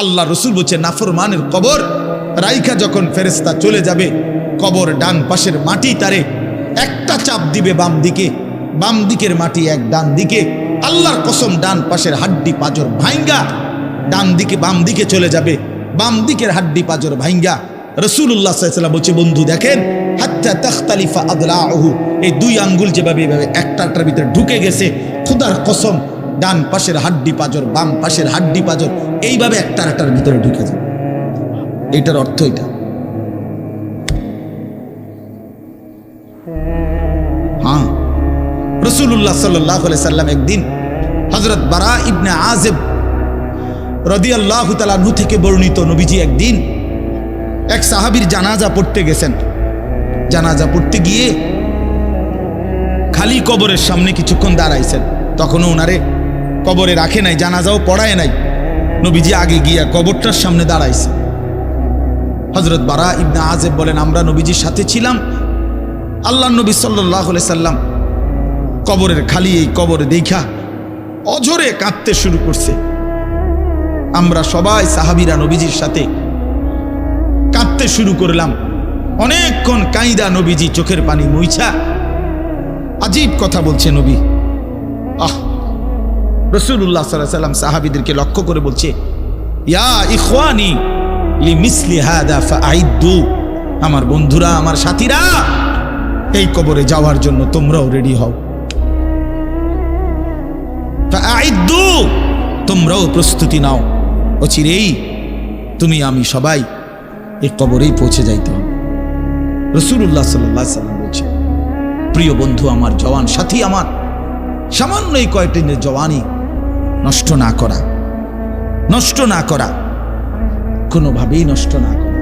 আল্লাহ রসুল বলছে নাফরমানের কবর রাইখা যখন ফেরেশতা চলে যাবে, কবর ডান পাশের মাটি তারে একটা চাপ দিবে বাম দিকে, বাম দিকের মাটি এক ডান দিকে, আল্লাহর কসম ডান পাশের হাড্ডি পাঁজর ভাঙ্গা ডান দিকে বাম দিকে চলে যাবে, বাম দিকের হাড্ডি পাঁজর ভাঙ্গা। রাসূলুল্লাহ সাল্লাল্লাহু আলাইহি ওয়াসাল্লাম বলছে বন্ধু দেখেন, হাত্তা তাখতালিফা আদলাউহু, এই দুই আঙ্গুল যেভাবে এভাবে একটার ভিতরে ঢুকে গেছে, খোদার কসম ডান পাশের হাড্ডি পাঁজর বাম পাশের হাড্ডি পাঁজর এইভাবে একটার ভিতরে ঢুকে যায়। এটার অর্থ এটা। হ্যাঁ, রাসূলুল্লাহ সাল্লাল্লাহু আলাইহি ওয়াসাল্লাম একদিন হযরত বারা ইবনে আযিব রাদিয়াল্লাহু তাআলা আনহু থেকে বর্ণিত, নবীজি একদিন এক সাহাবীর জানাজা পড়তে গেছেন। জানাজা পড়তে গিয়ে খালি কবরের সামনে কিছুক্ষণ দাঁড়াইছেন, তখনও ওনারে কবরে রাখে নাই, জানাজাও পড়ায় নাই। নবীজি আগে গিয়া কবরটার সামনে দাঁড়াইছে। হযরত বারা ইবনে আযিব বলেন, আমরা নবীজির সাথে ছিলাম। আল্লাহর নবী সাল্লাল্লাহু আলাইহি সাল্লাম কবরের খালি এই কবরে দেখা অঝরে কাঁদতে শুরু করছে। আমরা সবাই সাহাবীরা নবীজির সাথে কাঁদতে শুরু করলাম। অনেকক্ষণ কাইদা নবীজি চোখের পানি মুইছা আজীব কথা বলছে নবী। রাসূলুল্লাহ সাল্লাল্লাহু আলাইহি সাল্লাম সাহাবীদেরকে লক্ষ্য করে বলছে, ইয়া ইখওয়ানি লিমিসলি হাদা ফাআইদ্দু, আমার বন্ধুরা আমার সাথীরা এই কবরে যাওয়ার জন্য তোমরাও রেডি হও। ফাআইদ্দু, তোমরাও প্রস্তুতি নাও, অচিরেই তুমি আমি সবাই এই কবরেই পৌঁছে যাইতে হবে। রাসূলুল্লাহ সাল্লাল্লাহু আলাইহি সাল্লাম বলছে, প্রিয় বন্ধু আমার, জওয়ান সাথী আমার, সামান্য এই কয়দিনের জওয়ানি নষ্ট না করা, নষ্ট না করা, কোনোভাবেই নষ্ট না করা।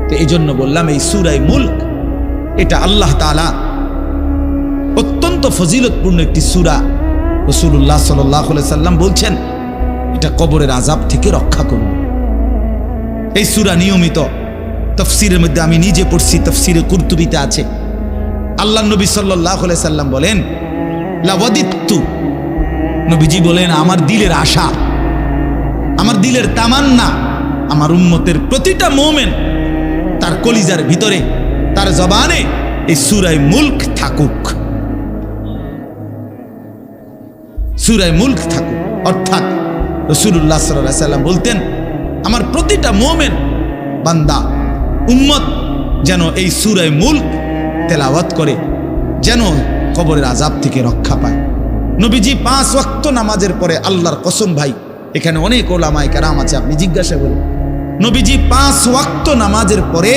তো এই জন্য বললাম এই সূরা মুলক এটা আল্লাহ তাআলা অত্যন্ত ফজিলতপূর্ণ একটি সূরা। রাসূলুল্লাহ সাল্লাল্লাহু আলাইহি সাল্লাম বলছেন এটা কবরের আযাব থেকে রক্ষা করবে। এই সূরা নিয়মিত তাফসীরের মধ্যে আমি নিজে পড়ছি, তাফসীরে কুরতুবীতে আছে। আল্লাহর নবী সাল্লাল্লাহু আলাইহি সাল্লাম বলেন, লাওয়াদিতু, নবীজি বলেন আমার দিলের আশা, আমার দিলের তামান্না, আমার উম্মতের প্রতিটা মুমিন তার কলিজার ভিতরে তার জবানে এই সূরা মুলক থাকুক, সূরা মুলক থাকুক। অর্থাৎ রাসূলুল্লাহ সাল্লাল্লাহু আলাইহি সাল্লাম বলতেন আমার প্রতিটা মুমিন বান্দা উম্মত যেন এই সূরা মুলক তেলাওয়াত করে, যেন কবরের আযাব থেকে রক্ষা পায়। নবীজি 5 ওয়াক্ত নামাজের পরে, আল্লাহর কসম ভাই এখানে অনেক ওলামায়ে কেরাম আছে, আপনি জিজ্ঞাসা করুন, নবীজি 5 ওয়াক্ত নামাজের পরে,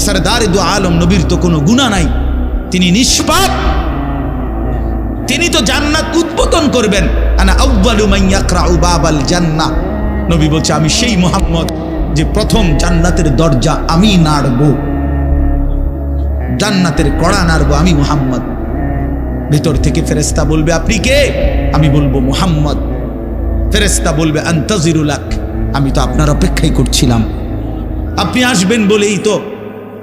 সরদারে দু আলম নবীর তো কোনো গুনাহ নাই, তিনি নিষ্পাপ, তিনি তো জান্নাত উদ্বোধন করবেন। আনা আউয়ালু মান ইয়াকরাউ বাবাল জান্নাহ, নবী বলছে আমি সেই মুহাম্মদ যে প্রথম জান্নাতের দরজা আমি নাড়বো, জান্নাতের কড়া নাড়বো আমি মুহাম্মদ। ভিতর থেকে ফেরেশতা বলবে আপনি কে? আমি বলবো মুহাম্মদ। ফেরেশতা বলবে আনতাজিরু লাক, আমি তো আপনার অপেক্ষাই করছিলাম, আপনি আসবেন বলেই তো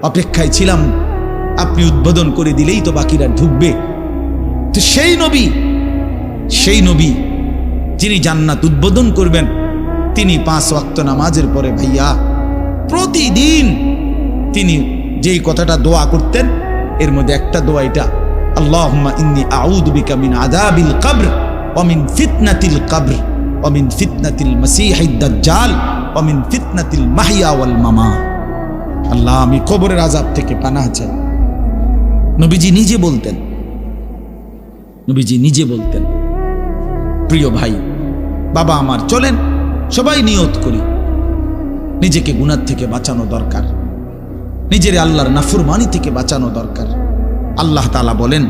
অপেক্ষায় ছিলাম, আপনি উদ্বোধন করে দিলেই তো বাকিরা ঢুকবে। তো সেই নবী যিনি জান্নাত উদ্বোধন করবেন, তিনি 5 ওয়াক্ত নামাজের পরে ভাইয়া প্রতিদিন তিনি যেই কথাটা দোয়া করতেন, এর মধ্যে একটা দোয়া এটা, আল্লাহুম্মা ইন্নী আউযু বিকা মিন আযাবিল কবর ওয়া মিন ফিতনাতিল কবর ওয়া মিন ফিতনাতিল মাসীহিদ দাজ্জাল ওয়া মিন ফিতনাতিল মাহইয়া ওয়াল মামাত। আল্লাহ আমি কবরের আযাব থেকে পানাহ চাই। নবীজি নিজে বলতেন, নবীজি নিজে বলতেন। প্রিয় ভাই বাবা আমার, চলেন সবাই নিয়ত করি, নিজেকে গুনাহ থেকে বাঁচানো দরকার, নিজের আল্লাহর নাফরমানি থেকে বাঁচানো দরকার। আল্লাহ তাআলা বলেন,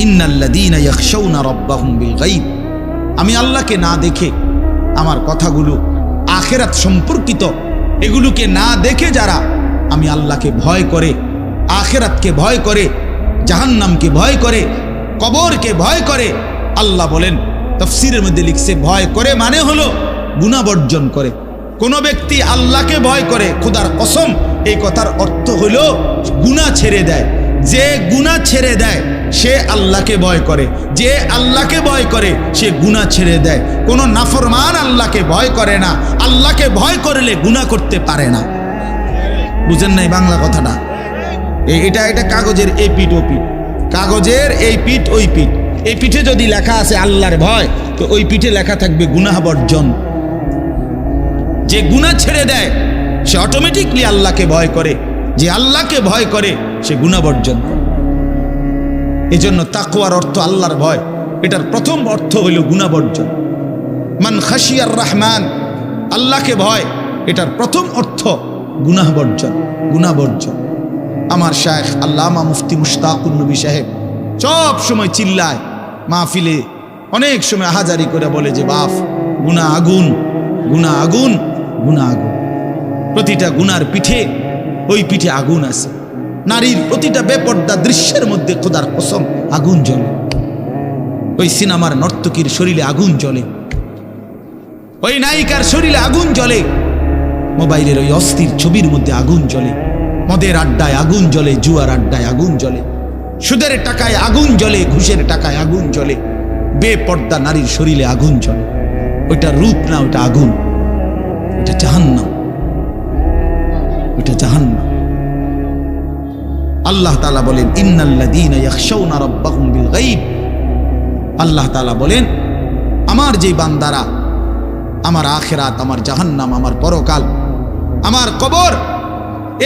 ইন্নাল্লাযীনা ইয়াখশাউনা রাব্বাহুম বিল গায়ব, আমি আল্লাহকে না দেখে, আমার কথাগুলো আখিরাত সম্পর্কিত, এগুলোকে না দেখে যারা আমি আল্লাহকে ভয় করে, আখিরাতকে ভয় করে, জাহান্নামকে ভয় করে, কবরকে ভয় করে, আল্লাহ বলেন তাফসীরের মধ্যে লিখছে ভয় করে মানে হলো গুনাহ বর্জন করে। কোন ব্যক্তি আল্লাহকে ভয় করে, খোদার কসম এই কথার অর্থ হলো গুনাহ ছেড়ে দেয়। যে গুনাহ ছেড়ে দেয় সে আল্লাহকে ভয় করে। যে আল্লাহকে ভয় করে সে গুনাহ ছেড়ে দেয়। কোনো নাফরমান আল্লাহকে ভয় করে না। আল্লাহকে ভয় করলে গুনাহ করতে পারে না। বুঝেন নাই বাংলা কথাটা? এটা কাগজের এই পিঠ ও পিঠ, কাগজের এই পিঠ ওই পিঠ। এই পিঠে যদি লেখা আছে আল্লাহর ভয়, তো ওই পিঠে লেখা থাকবে গুনাহ বর্জন। যে গুনাহ ছেড়ে দেয় সে অটোমেটিকলি আল্লাহকে ভয় করে। যে আল্লাহকে ভয় করে সে গুনাহ বর্জন করে। এজন্য তাকওয়ার অর্থ আল্লাহর ভয়। এটার প্রথম অর্থ হইল গুনাহ বর্জন। মান খাশিয়ার রহমান, আল্লাহকে ভয়, এটার প্রথম অর্থ গুনাহ বর্জন, গুনাহ বর্জন। আমার শায়েখ আল্লামা মুফতি মুশতাকুর নবী সাহেব সব সময় চিল্লায় মাহফিলে, অনেক সময় আহাজারি করে বলে যে বাপ, গুনাহ আগুন, গুনাহ আগুন, গুনাহ আগুন। প্রতিটা গুনার পিঠে, ওই পিঠে আগুন আছে। নারীর প্রতিটা বেপর্দা দৃশ্যের মধ্যে খোদার কসম আগুন জ্বলে। ওই সিনেমার নর্তকীর শরীরে আগুন জ্বলে, ওই নায়িকার শরীরে আগুন জ্বলে, মোবাইলের ওই অস্থির ছবির মধ্যে আগুন জ্বলে, মদের আড্ডায় আগুন জ্বলে, জুয়ার আড্ডায় আগুন জ্বলে, সুদের টাকায় আগুন জ্বলে, ঘুষের টাকায় আগুন জ্বলে, বেপর্দা নারীর শরীরে আগুন জ্বলে। ওইটা রূপ না, ওইটা আগুন, ওইটা জাহান্নাম, ওইটা জাহান্নাম। আল্লাহ তাআলা বলেন ইন্নাল্লাযীনা ইয়াখশাউনা রাব্বাহুম বিল গায়ব। আল্লাহ তাআলা বলেন আমার যে বান্দারা আমার আখিরাত, আমার জাহান্নাম, আমার পরকাল, আমার কবর,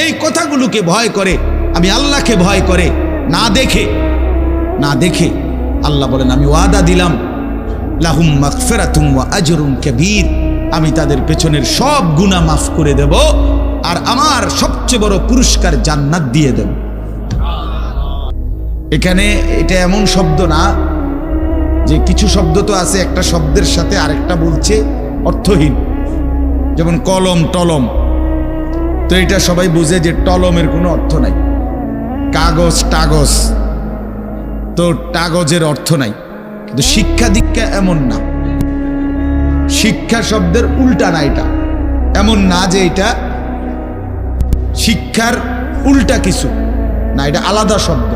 এই কথাগুলোকে ভয় করে, আমি আল্লাহকে ভয় করে, না দেখে আল্লাহ বলেন আমি ওয়াদা দিলাম লাহুম মাগফিরাতুম ওয়া আজরুন কাবীর, আমি তাদের পেছনের সব গুনাহ মাফ করে দেব আর আমার সবচেয়ে বড় পুরস্কার জান্নাত দিয়ে দেব। এখানে এটা এমন শব্দ না যে কিছু শব্দ তো আছে একটা শব্দের সাথে আরেকটা বলছে অর্থহীন, যেমন কলম টলম। তো এটা সবাই বুঝে যে টলমের কোনো অর্থ নাই। কাগজ টাগজ, তো কাগজের অর্থ নাই। কিন্তু শিক্ষা দীক্ষা এমন না, শিক্ষা শব্দের উল্টা না। এটা এমন না যে এটা শিক্ষার উল্টা কিছু না, এটা আলাদা শব্দ।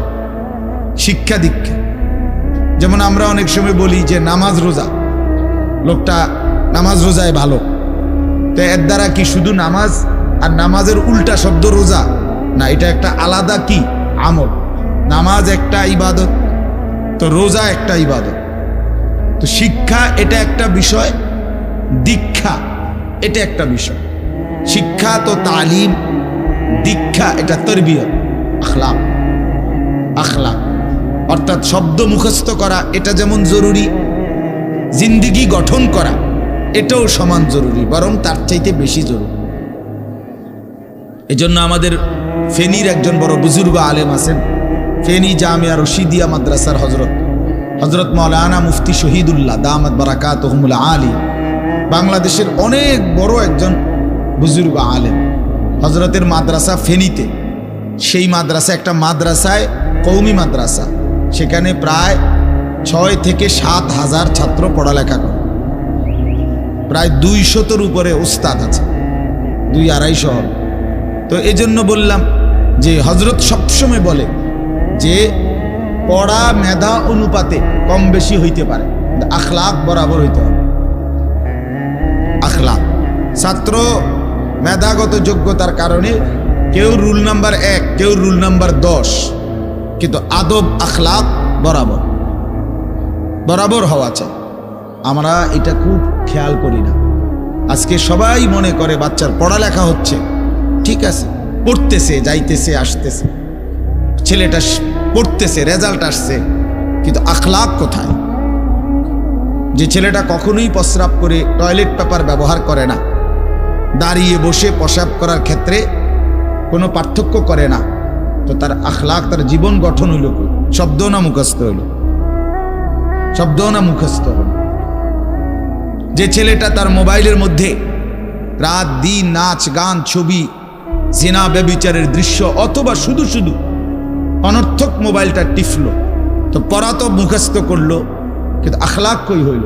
শিক্ষা দীক্ষা যেমন আমরা অনেক সময় বলি যে নামাজ রোজা, লোকটা নামাজ রোজায় ভালো, তো এর দ্বারা কি শুধু নামাজ আর নামাজের উল্টা শব্দ রোজা না, এটা একটা আলাদা কি আমল। নামাজ একটা ইবাদত, তো রোজা একটা ইবাদত। তো শিক্ষা এটা একটা বিষয়, দীক্ষা এটা একটা বিষয়। শিক্ষা তো তালিম, দীক্ষা এটা তরবিয়ত, আখলাক। আখলাক অর্থাৎ শব্দ মুখস্থ করা এটা যেমন জরুরি, জিন্দেগি গঠন করা এটাও সমান জরুরি, বরং তার চাইতে বেশি জরুরি। এজন্য আমাদের ফেনীর একজন বড় বুজুর্গ আলেম আছেন, ফেনী জামিয়া রশিদিয়া মাদ্রাসার হজরত মাওলানা মুফতি শহীদুল্লাহ দামাত বারাকাতুহুমুল আলী, বাংলাদেশের অনেক বড় একজন বুজুর্গ আলেম। হজরতের মাদ্রাসা ফেনীতে, সেই মাদ্রাসা একটা মাদ্রাসায় কওমি মাদ্রাসা, সেখানে প্রায় 6 থেকে 7 হাজার ছাত্র পড়ালেখা করে, প্রায় 200-র উপরে উস্তাদ আছে, 200-250 হবে। তো এই জন্য বললাম যে হজরত সবসময় বলে যে পড়া মেধা অনুপাতে কম বেশি হইতে পারে, আখলাক বরাবর হইতে হবে। আখলাক, ছাত্র মেধাগত যোগ্যতার কারণে কেউ রুল নাম্বার 1, কেউ রুল নাম্বার 10, কিন্তু আদব আখলাক বরাবর বরাবর হওয়া চাই। আমরা এটা খুব খেয়াল করি না। আজকে সবাই মনে করে বাচ্চার পড়ালেখা হচ্ছে, ঠিক আছে, পড়তেছে, যাইতেছে, আসতেছে, ছেলেটা পড়তেছে, রেজাল্ট আসছে, কিন্তু আখলাক কোথায়? যে ছেলেটা কখনোই প্রস্রাব করে টয়লেট পেপার ব্যবহার করে না, দাঁড়িয়ে বসে প্রস্রাব করার ক্ষেত্রে কোনো পার্থক্য করে না, তো তার আখলাক, তার জীবন গঠন হইল কই? শব্দ না মুখস্থ হইল? শব্দ না মুখস্থ হইল? যে ছেলেটা তার মোবাইলের মধ্যে রাত দিন নাচ গান ছবি জিনা ব্যভিচারের দৃশ্য অথবা শুধু শুধু অনর্থক মোবাইলটা টিপল, তো পড়া তো মুখস্থ করলো, কিন্তু আখলাক কই হইল?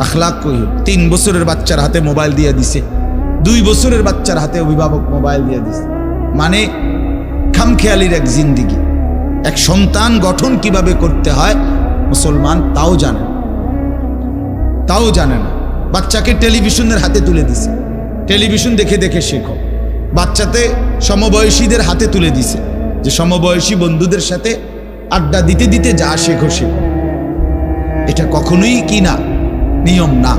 আখলাক কই হইল? 3 বছরের বাচ্চার হাতে মোবাইল দিয়ে দিছে, 2 বছরের বাচ্চার হাতে অভিভাবক মোবাইল দিয়ে দিছে, মানে খামখেয়ালির এক জিন্দিগি। এক সন্তান গঠন কিভাবে করতে হয় মুসলমান তাও জানে না। বাচ্চাকে টেলিভিশনের হাতে তুলে দিছে, টেলিভিশন দেখে দেখে শেখো। বাচ্চাতে সমবয়সীদের হাতে তুলে দিছে যে সমবয়সী বন্ধুদের সাথে আড্ডা দিতে দিতে যা শেখো। এটা কখনোই কি না, নিয়ম না।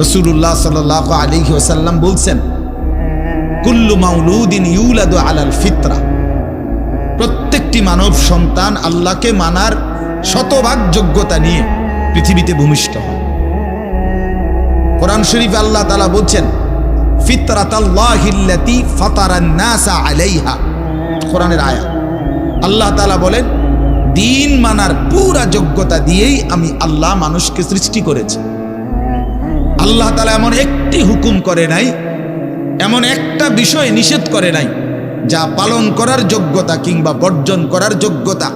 রাসূলুল্লাহ সাল্লাল্লাহু আলাইহি ওয়াসাল্লাম বলছেন, কুল্লু মাউলুদিন ইউলাদু আলাল ফিতরা, প্রত্যেকটি মানব সন্তান আল্লাহকে মানার শতভাগ যোগ্যতা নিয়ে পৃথিবীতে ভূমিষ্ঠ হয়। কোরআন শরীফে আল্লাহ তাআলা বলছেন, ফিতরাতাল্লাহিল্লাতী ফাতারান নাসা আলাইহা, কোরআনের আয়াত। আল্লাহ তাআলা বলেন, দিন মানার পুরা যোগ্যতা দিয়েই আমি আল্লাহ মানুষকে সৃষ্টি করেছি। আল্লাহ তাআলা এমন একটি হুকুম করে নাই, এমন একটা বিষয় নিষেধ করে নাই যা পালন করার যোগ্যতা কিংবা বর্জন করার যোগ্যতা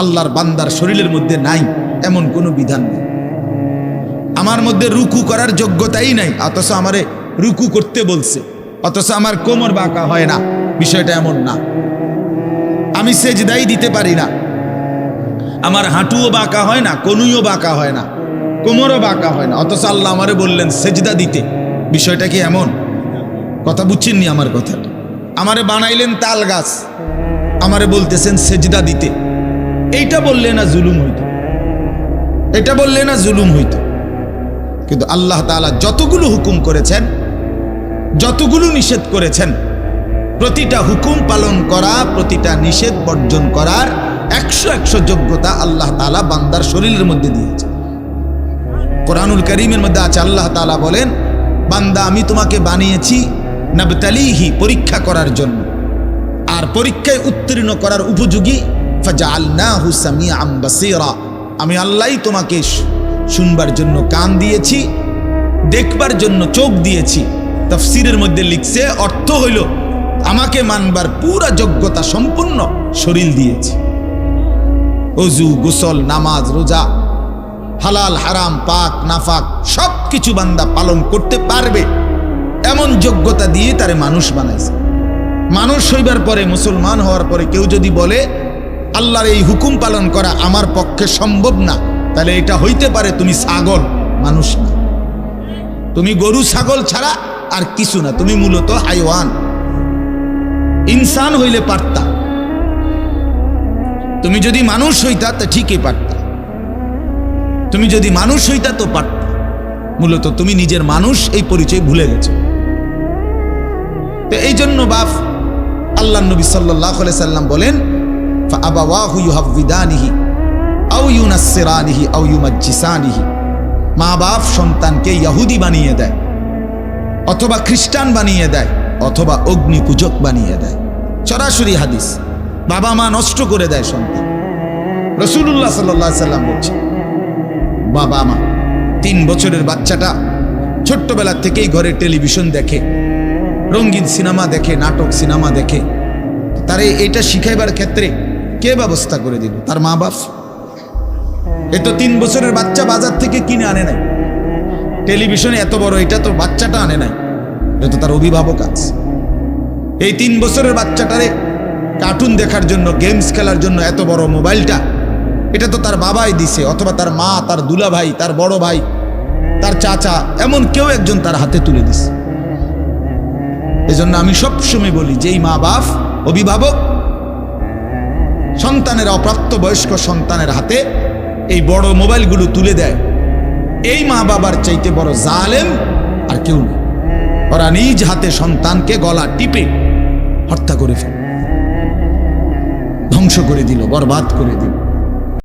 আল্লাহর বান্দার শরীরের মধ্যে নাই, এমন কোনো বিধান নেই। আমার মধ্যে রুকু করার যোগ্যতাই নাই, অথচ আমারে রুকু করতে বলছে, অথচ আমার কোমর বাঁকা হয় না, বিষয়টা এমন না। আমি সেজদাই দিতে পারি না, আমার হাঁটুও বাঁকা হয় না, কনুইও বাঁকা হয় না, কোমরও বাঁকা হয় না, অথচ আল্লাহ আমারে বললেন সেজদা দিতে। বিষয়টা কি এমন? কথা বুঝছেননি আমার কথাটা? আমারে বানাইলেন তাল গাছ, আমারে বলতেছেন সেজদা দিতে। এইটা বললে না জুলুম হইতো, এটা বললে না জুলুম হইতো। কিন্তু আল্লাহ তাআলা যতগুলো হুকুম করেছেন, যতগুলো নিষেধ করেছেন, প্রতিটা হুকুম পালন করা, প্রতিটা নিষেধ বর্জন করার 100 যোগ্যতা আল্লাহ তাআলা বান্দার শরীরের মধ্যে দিয়েছে। কোরআনুল কারীমের মধ্যে আছে, আল্লাহ তাআলা বলেন, বান্দা আমি তোমাকে বানিয়েছি নাবতালিহি, পরীক্ষা করার জন্য, আর পরীক্ষায় উত্তীর্ণ করার উপযোগী। ফাজআলনাহু সামিআম বাসীরা, আমি আল্লাহই তোমাকে শুনবার জন্য কান দিয়েছি, দেখবার জন্য চোখ দিয়েছি। তাফসীরের মধ্যে লিখছে, অর্থ হইল আমাকে মানবার পুরা যোগ্যতা সম্পূর্ণ শরীর দিয়েছি। ওযু, গোসল, নামাজ, রোজা, হালাল হারাম, পাক নাফাক সব কিছু বান্দা পালন করতে পারবে এমন যোগ্যতা দিয়ে তারে মানুষ বানাইছে। মানুষ হইবার পরে, মুসলমান হওয়ার পরে কেউ যদি বলে আল্লাহর এই হুকুম পালন করা আমার পক্ষে সম্ভব না, তাহলে এটা হইতে পারে তুমি ছাগল, মানুষ না। তুমি গরু ছাগল ছাড়া আর কিছু না, তুমি মূলত হাইওয়ান। ইনসান হইলে পারতা, তুমি যদি মানুষ হইতা তা ঠিকই পারতা, তুমি যদি মানুষ হইতা তো পারতা। মূলত তুমি নিজের মানুষ এই পরিচয় ভুলে গেছো। তো এই জন্য বাপ আল্লাহ নবী সাল্লাল্লাহু আলাইহি সাল্লাম বলেন, ফাআবাওয়াহু ইউহাব্বিদানিহি আও ইউনাসসিরানিহি আও ইউমাজ্জিসানিহি, মা বাপ সন্তানকে ইহুদি বানিয়ে দেয়, অথবা খ্রিস্টান বানিয়ে দেয়, অথবা অগ্নি পূজক বানিয়ে দেয়। সরাসরি হাদিস, বাবা মা নষ্ট করে দেয় সন্তান। রাসূলুল্লাহ সাল্লাল্লাহু আলাইহি সাল্লাম বলছেন, বাবা মা 3 বছরের বাচ্চাটা ছোট্টবেলা থেকেই ঘরে টেলিভিশন দেখে, রঙিন সিনেমা দেখে, নাটক সিনেমা দেখে, তারে এটা শিখাইবার ক্ষেত্রে কে ব্যবস্থা করে দিল? তার মা বাপ। এ তো 3 বছরের বাচ্চা বাজার থেকে কিনে আনে নাই, টেলিভিশনে এত বড় এটা তো বাচ্চাটা আনে নাই, এটা তো তার অভিভাবক আছে। এই 3 বছরের বাচ্চাটারে কার্টুন দেখার জন্য, গেমস খেলার জন্য এত বড় মোবাইলটা, এটা তো তার বাবাই দিছে, অথবা তার মা, তার দুলা ভাই, তার বড় ভাই, তার চাচা, এমন কেউ একজন তার হাতে তুলে দিছে। এজন্য আমি সবসময় বলি, যেই মা বাপ, অভিভাবক সন্তানের, অপ্রাপ্তবয়স্ক সন্তানের হাতে এই বড় মোবাইলগুলো তুলে দেয়, এই মা বাবার চাইতে বড় জালেম আর কেউ নেই। ওরা নিজ হাতে সন্তানকে গলা টিপে হত্যা করে ফেলে, ধ্বংস করে দিল, বরবাদ করে দিল।